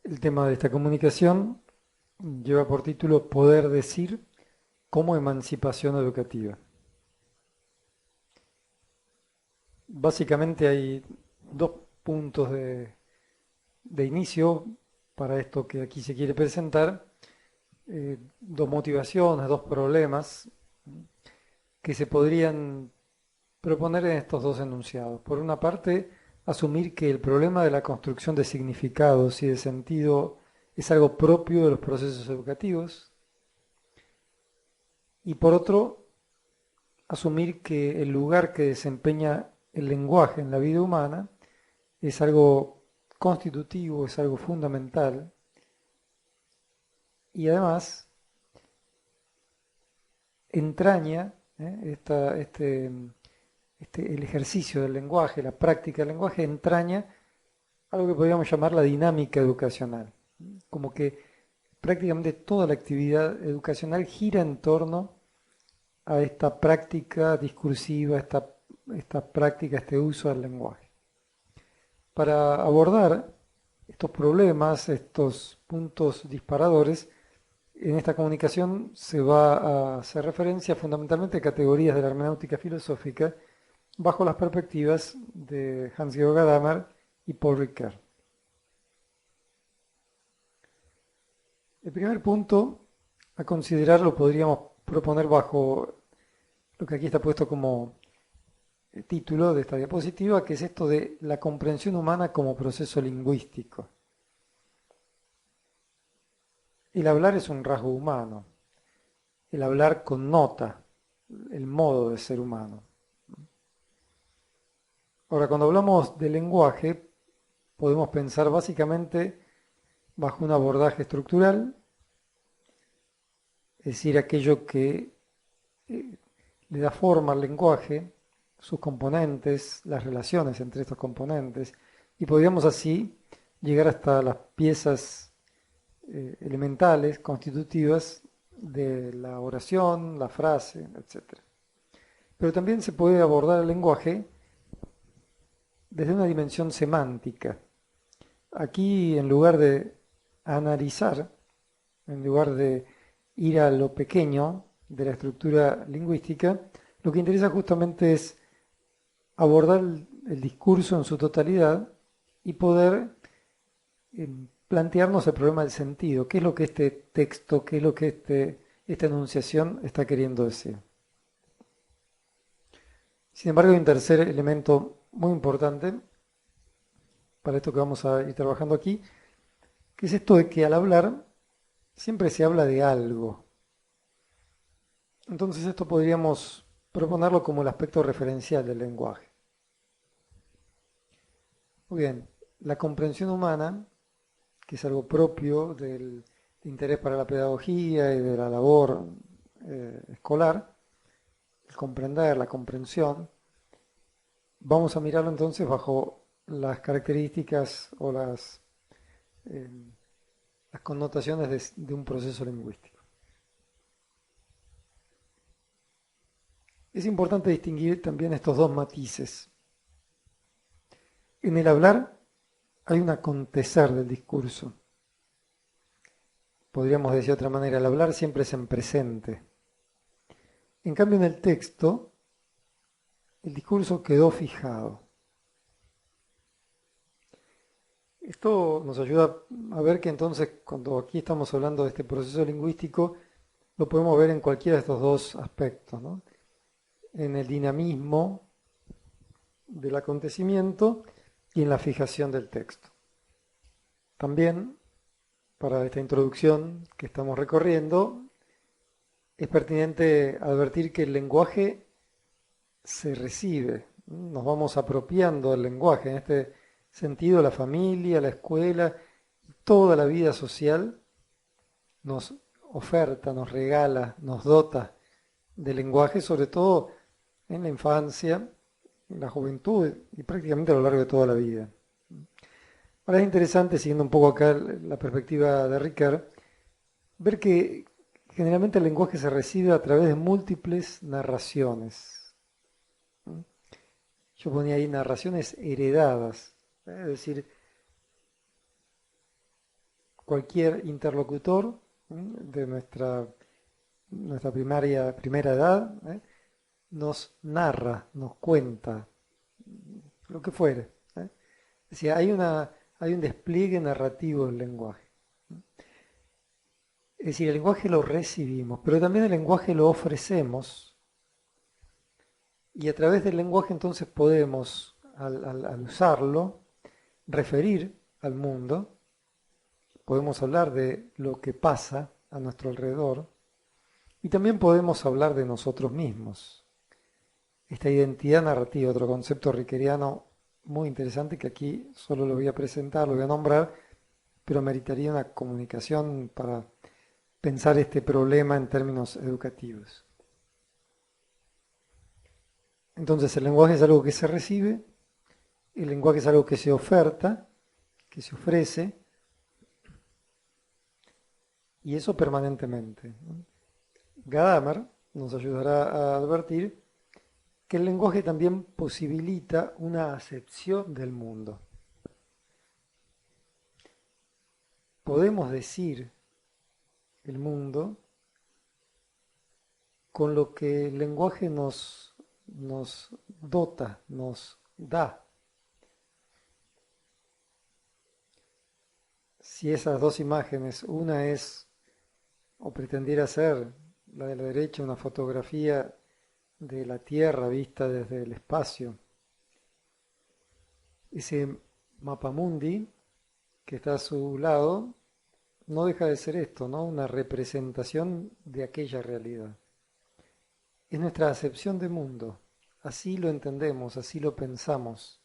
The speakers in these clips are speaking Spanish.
El tema de esta comunicación lleva por título Poder decir como emancipación educativa. Básicamente hay dos puntos de inicio para esto que aquí se quiere presentar, dos motivaciones, dos problemas que se podrían proponer en estos dos enunciados. Por una parte, asumir que el problema de la construcción de significados y de sentido es algo propio de los procesos educativos, y por otro, asumir que el lugar que desempeña el lenguaje en la vida humana es algo constitutivo, es algo fundamental, y además entraña el ejercicio del lenguaje, la práctica del lenguaje, entraña algo que podríamos llamar la dinámica educacional. Como que prácticamente toda la actividad educacional gira en torno a esta práctica discursiva, esta práctica, este uso del lenguaje. Para abordar estos problemas, estos puntos disparadores, en esta comunicación se va a hacer referencia fundamentalmente a categorías de la hermenéutica filosófica bajo las perspectivas de Hans-Georg Gadamer y Paul Ricoeur. El primer punto a considerar lo podríamos proponer bajo lo que aquí está puesto como título de esta diapositiva, que es esto de la comprensión humana como proceso lingüístico. El hablar es un rasgo humano, el hablar connota el modo de ser humano. Ahora, cuando hablamos de lenguaje, podemos pensar básicamente bajo un abordaje estructural, es decir, aquello que le da forma al lenguaje, sus componentes, las relaciones entre estos componentes, y podríamos así llegar hasta las piezas elementales, constitutivas de la oración, la frase, etc. Pero también se puede abordar el lenguaje desde una dimensión semántica. Aquí, en lugar de analizar, en lugar de ir a lo pequeño de la estructura lingüística, lo que interesa justamente es abordar el discurso en su totalidad y poder plantearnos el problema del sentido. ¿Qué es lo que este texto, qué es lo que esta enunciación está queriendo decir? Sin embargo, hay un tercer elemento muy importante para esto que vamos a ir trabajando aquí, que es esto de que al hablar siempre se habla de algo. Entonces esto podríamos proponerlo como el aspecto referencial del lenguaje. Muy bien, la comprensión humana, que es algo propio del interés para la pedagogía y de la labor escolar, el comprender, la comprensión, vamos a mirarlo entonces bajo las características o eh, las connotaciones de un proceso lingüístico. Es importante distinguir también estos dos matices. En el hablar hay un acontecer del discurso. Podríamos decir de otra manera, el hablar siempre es en presente. En cambio, en el texto, el discurso quedó fijado. Esto nos ayuda a ver que entonces, cuando aquí estamos hablando de este proceso lingüístico, lo podemos ver en cualquiera de estos dos aspectos, ¿no? En el dinamismo del acontecimiento y en la fijación del texto. También, para esta introducción que estamos recorriendo, es pertinente advertir que el lenguaje se recibe, nos vamos apropiando del lenguaje, en este sentido la familia, la escuela, toda la vida social nos oferta, nos regala, nos dota de lenguaje, sobre todo en la infancia, en la juventud y prácticamente a lo largo de toda la vida. Ahora es interesante, siguiendo un poco acá la perspectiva de Ricard, ver que generalmente el lenguaje se recibe a través de múltiples narraciones. Yo ponía ahí narraciones heredadas, es decir, cualquier interlocutor de nuestra primera edad, nos narra, nos cuenta, lo que fuere. Es decir, hay un despliegue narrativo del lenguaje. Es decir, el lenguaje lo recibimos, pero también el lenguaje lo ofrecemos. Y a través del lenguaje entonces podemos, al usarlo, referir al mundo, podemos hablar de lo que pasa a nuestro alrededor y también podemos hablar de nosotros mismos. Esta identidad narrativa, otro concepto rickeriano muy interesante que aquí solo lo voy a presentar, lo voy a nombrar, pero meritaría una comunicación para pensar este problema en términos educativos. Entonces el lenguaje es algo que se recibe, el lenguaje es algo que se oferta, que se ofrece, y eso permanentemente. Gadamer nos ayudará a advertir que el lenguaje también posibilita una acepción del mundo. Podemos decir el mundo con lo que el lenguaje nos dota, nos da. Si esas dos imágenes, una es, o pretendiera ser, la de la derecha, una fotografía de la Tierra vista desde el espacio, ese mapamundi que está a su lado no deja de ser esto, ¿no? Una representación de aquella realidad. Es nuestra acepción de mundo, así lo entendemos, así lo pensamos.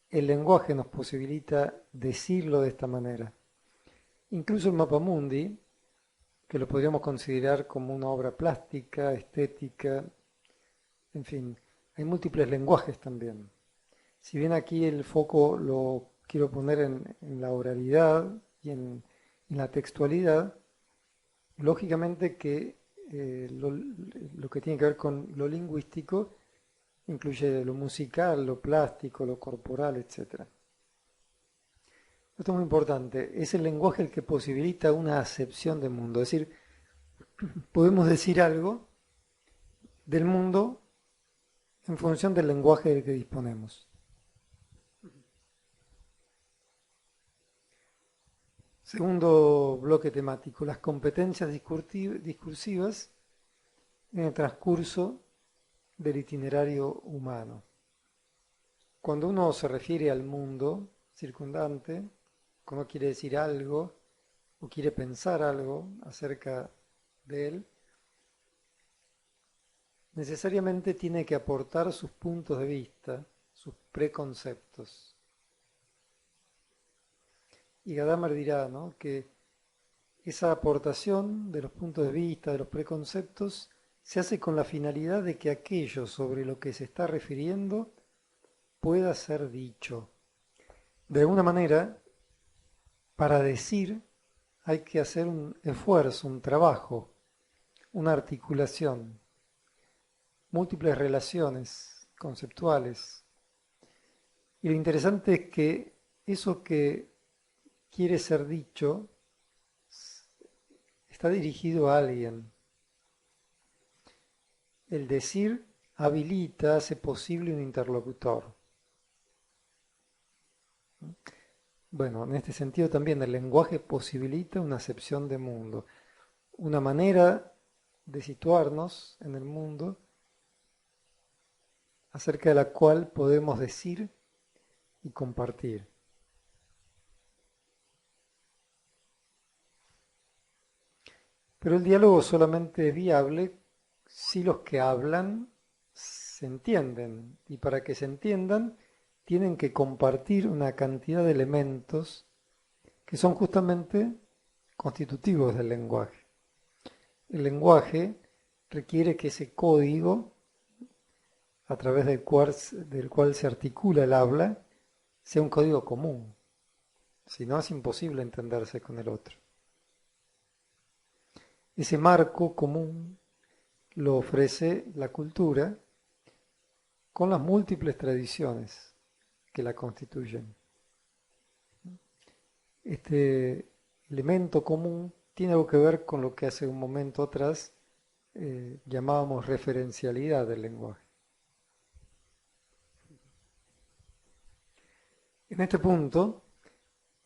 El lenguaje nos posibilita decirlo de esta manera. Incluso el mapamundi, que lo podríamos considerar como una obra plástica, estética, en fin, hay múltiples lenguajes también. Si bien aquí el foco lo quiero poner en la oralidad y en la textualidad, lógicamente que lo que tiene que ver con lo lingüístico incluye lo musical, lo plástico, lo corporal, etc. Esto es muy importante. Es el lenguaje el que posibilita una acepción del mundo. Es decir, podemos decir algo del mundo en función del lenguaje del que disponemos. Segundo bloque temático, las competencias discursivas en el transcurso del itinerario humano. Cuando uno se refiere al mundo circundante, cuando quiere decir algo o quiere pensar algo acerca de él, necesariamente tiene que aportar sus puntos de vista, sus preconceptos. Y Gadamer dirá, ¿no?, que esa aportación de los puntos de vista, de los preconceptos, se hace con la finalidad de que aquello sobre lo que se está refiriendo pueda ser dicho. De alguna manera, para decir hay que hacer un esfuerzo, un trabajo, una articulación, múltiples relaciones conceptuales. Y lo interesante es que eso que quiere ser dicho está dirigido a alguien. El decir habilita, hace posible un interlocutor. Bueno, en este sentido también el lenguaje posibilita una acepción de mundo, una manera de situarnos en el mundo acerca de la cual podemos decir y compartir. Pero el diálogo solamente es viable si los que hablan se entienden, y para que se entiendan tienen que compartir una cantidad de elementos que son justamente constitutivos del lenguaje. El lenguaje requiere que ese código, a través del cual se articula el habla, sea un código común. Si no, es imposible entenderse con el otro. Ese marco común lo ofrece la cultura con las múltiples tradiciones que la constituyen. Este elemento común tiene algo que ver con lo que hace un momento atrás llamábamos referencialidad del lenguaje. En este punto,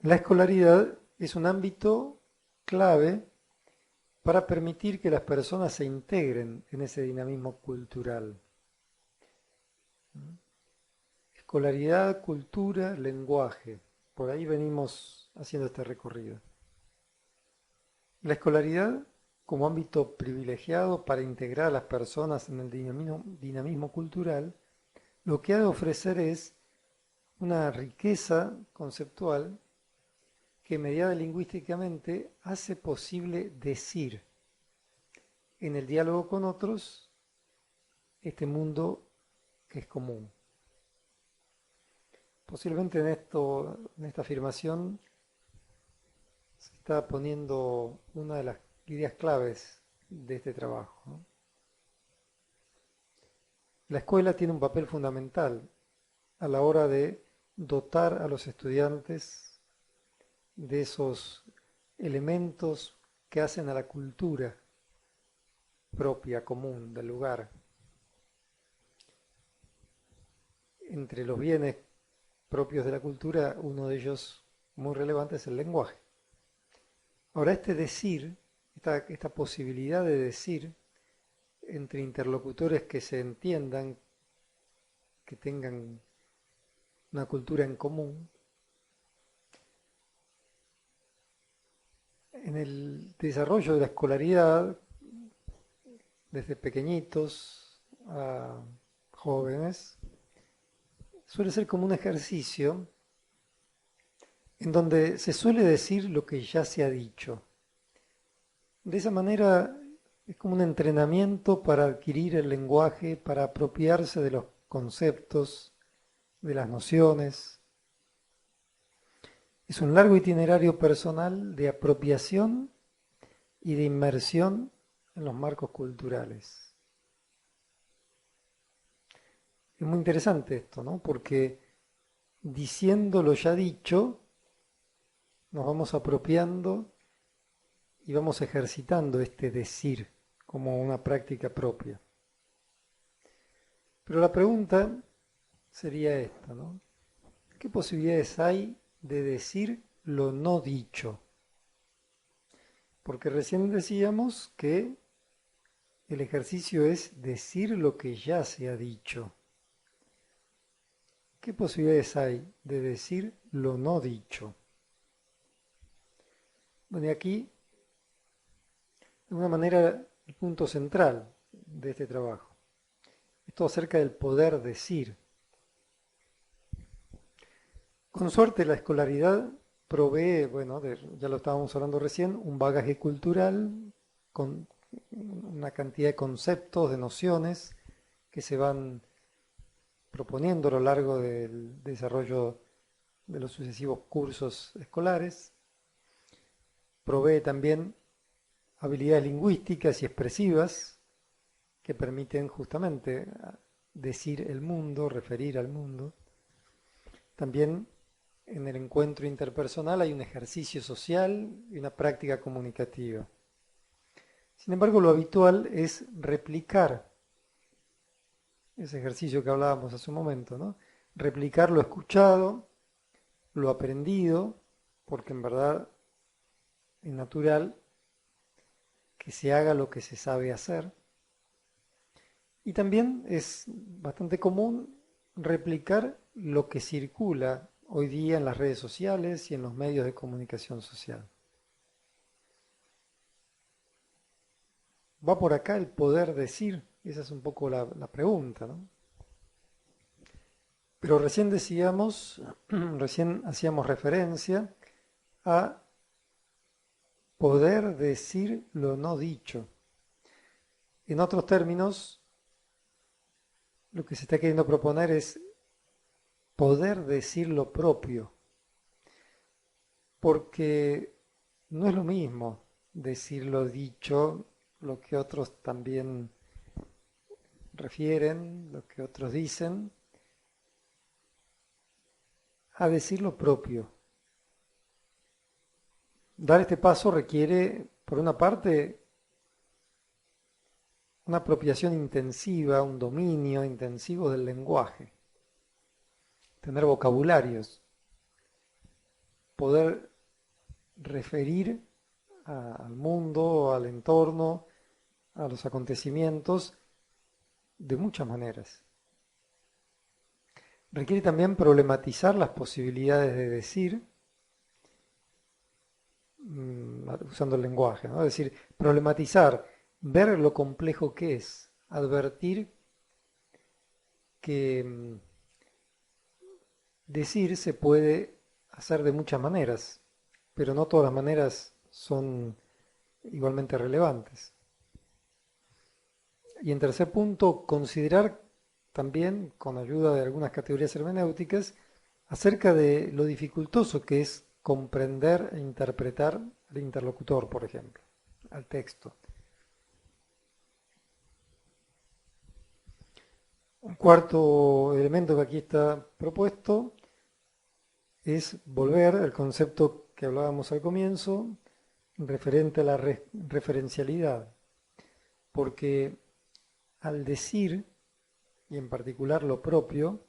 la escolaridad es un ámbito clave para permitir que las personas se integren en ese dinamismo cultural. Escolaridad, cultura, lenguaje. Por ahí venimos haciendo este recorrido. La escolaridad como ámbito privilegiado para integrar a las personas en el dinamismo cultural, lo que ha de ofrecer es una riqueza conceptual que mediada lingüísticamente hace posible decir en el diálogo con otros este mundo que es común. Posiblemente en esta afirmación se está poniendo una de las ideas claves de este trabajo, ¿no? La escuela tiene un papel fundamental a la hora de dotar a los estudiantes de esos elementos que hacen a la cultura propia, común, del lugar. Entre los bienes propios de la cultura, uno de ellos muy relevante es el lenguaje. Ahora, este decir, esta posibilidad de decir entre interlocutores que se entiendan, que tengan una cultura en común, en el desarrollo de la escolaridad, desde pequeñitos a jóvenes, suele ser como un ejercicio en donde se suele decir lo que ya se ha dicho. De esa manera es como un entrenamiento para adquirir el lenguaje, para apropiarse de los conceptos, de las nociones. Es un largo itinerario personal de apropiación y de inmersión en los marcos culturales. Es muy interesante esto, ¿no? Porque diciendo lo ya dicho, nos vamos apropiando y vamos ejercitando este decir como una práctica propia. Pero la pregunta sería esta, ¿no? ¿Qué posibilidades hay de decir lo no dicho? Porque recién decíamos que el ejercicio es decir lo que ya se ha dicho. ¿Qué posibilidades hay de decir lo no dicho? Bueno, y aquí, de una manera, el punto central de este trabajo. Esto acerca del poder decir. Con suerte la escolaridad provee, bueno, ya lo estábamos hablando recién, un bagaje cultural con una cantidad de conceptos, de nociones que se van proponiendo a lo largo del desarrollo de los sucesivos cursos escolares. Provee también habilidades lingüísticas y expresivas que permiten justamente decir el mundo, referir al mundo. También en el encuentro interpersonal hay un ejercicio social y una práctica comunicativa. Sin embargo, lo habitual es replicar ese ejercicio que hablábamos hace un momento, ¿no? Replicar lo escuchado, lo aprendido, porque en verdad es natural que se haga lo que se sabe hacer. Y también es bastante común replicar lo que circula hoy día en las redes sociales y en los medios de comunicación social. ¿Va por acá el poder decir? Esa es un poco la pregunta, ¿no? Pero recién decíamos, recién hacíamos referencia a poder decir lo no dicho. En otros términos, lo que se está queriendo proponer es poder decir lo propio, porque no es lo mismo decir lo dicho, lo que otros también refieren, lo que otros dicen, a decir lo propio. dar este paso requiere, por una parte, una apropiación intensiva, un dominio intensivo del lenguaje, tener vocabularios, poder referir al mundo, al entorno, a los acontecimientos de muchas maneras. Requiere también problematizar las posibilidades de decir, usando el lenguaje, ¿no? Es decir, problematizar, ver lo complejo que es, advertir que decir se puede hacer de muchas maneras, pero no todas las maneras son igualmente relevantes. Y en tercer punto, considerar también, con ayuda de algunas categorías hermenéuticas, acerca de lo dificultoso que es comprender e interpretar al interlocutor, por ejemplo, al texto. Un cuarto elemento que aquí está propuesto es volver al concepto que hablábamos al comienzo, referente a la referencialidad, porque al decir, y en particular lo propio,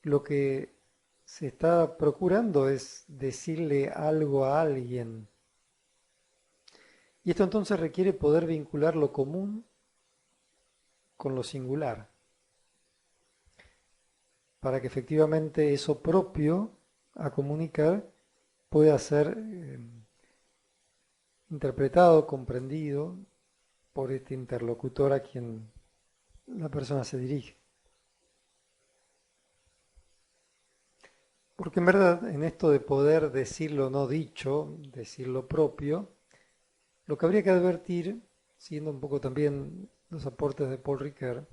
lo que se está procurando es decirle algo a alguien. Y esto entonces requiere poder vincular lo común con lo singular, para que efectivamente eso propio a comunicar pueda ser interpretado, comprendido por este interlocutor a quien la persona se dirige. Porque en verdad, en esto de poder decir lo no dicho, decir lo propio, lo que habría que advertir, siguiendo un poco también los aportes de Paul Ricoeur,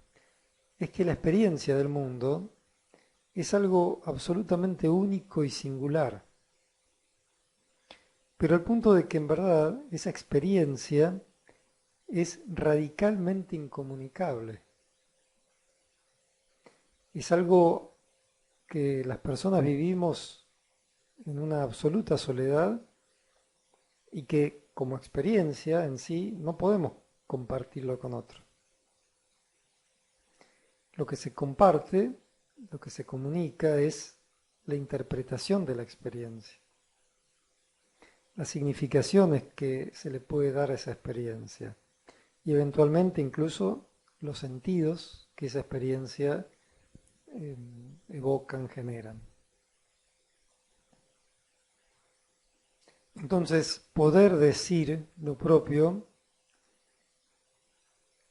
es que la experiencia del mundo es algo absolutamente único y singular. Pero al punto de que en verdad esa experiencia es radicalmente incomunicable. Es algo que las personas vivimos en una absoluta soledad y que como experiencia en sí no podemos compartirlo con otro. Lo que se comparte, lo que se comunica es la interpretación de la experiencia, las significaciones que se le puede dar a esa experiencia y eventualmente incluso los sentidos que esa experiencia evocan, generan. Entonces, poder decir lo propio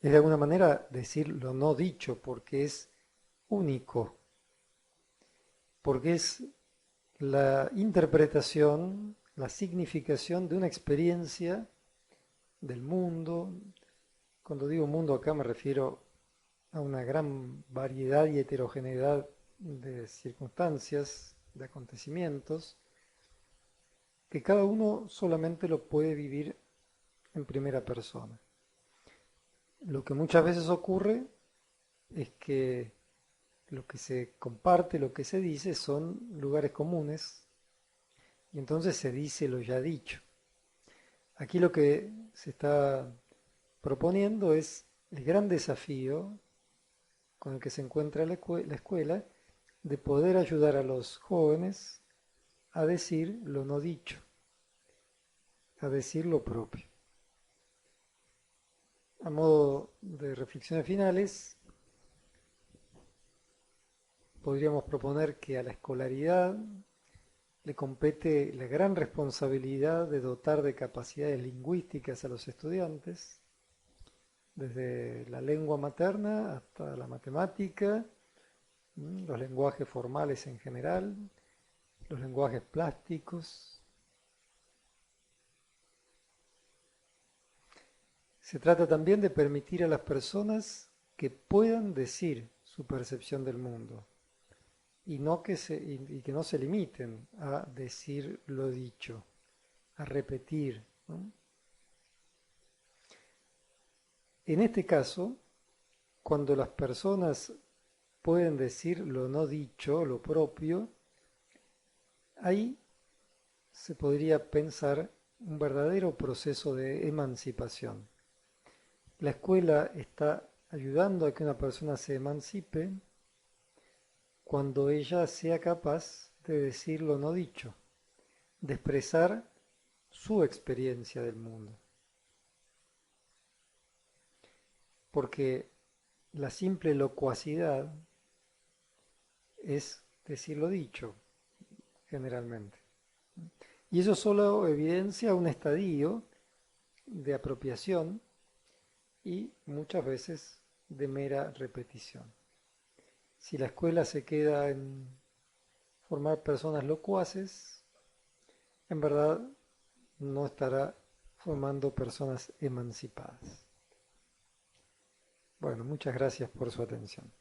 es de alguna manera decir lo no dicho, porque es único, porque es la interpretación, la significación de una experiencia del mundo. Cuando digo mundo acá me refiero a una gran variedad y heterogeneidad de circunstancias, de acontecimientos, que cada uno solamente lo puede vivir en primera persona. Lo que muchas veces ocurre es que lo que se comparte, lo que se dice son lugares comunes y entonces se dice lo ya dicho. Aquí lo que se está proponiendo es el gran desafío con el que se encuentra la escuela de poder ayudar a los jóvenes a decir lo no dicho, a decir lo propio. A modo de reflexiones finales, podríamos proponer que a la escolaridad le compete la gran responsabilidad de dotar de capacidades lingüísticas a los estudiantes, desde la lengua materna hasta la matemática, los lenguajes formales en general, los lenguajes plásticos. Se trata también de permitir a las personas que puedan decir su percepción del mundo y que no se limiten a decir lo dicho, a repetir, ¿no? En este caso, cuando las personas pueden decir lo no dicho, lo propio, ahí se podría pensar un verdadero proceso de emancipación. La escuela está ayudando a que una persona se emancipe cuando ella sea capaz de decir lo no dicho, de expresar su experiencia del mundo. Porque la simple locuacidad es decir lo dicho, generalmente. Y eso solo evidencia un estadio de apropiación y muchas veces de mera repetición. Si la escuela se queda en formar personas locuaces, en verdad no estará formando personas emancipadas. Bueno, muchas gracias por su atención.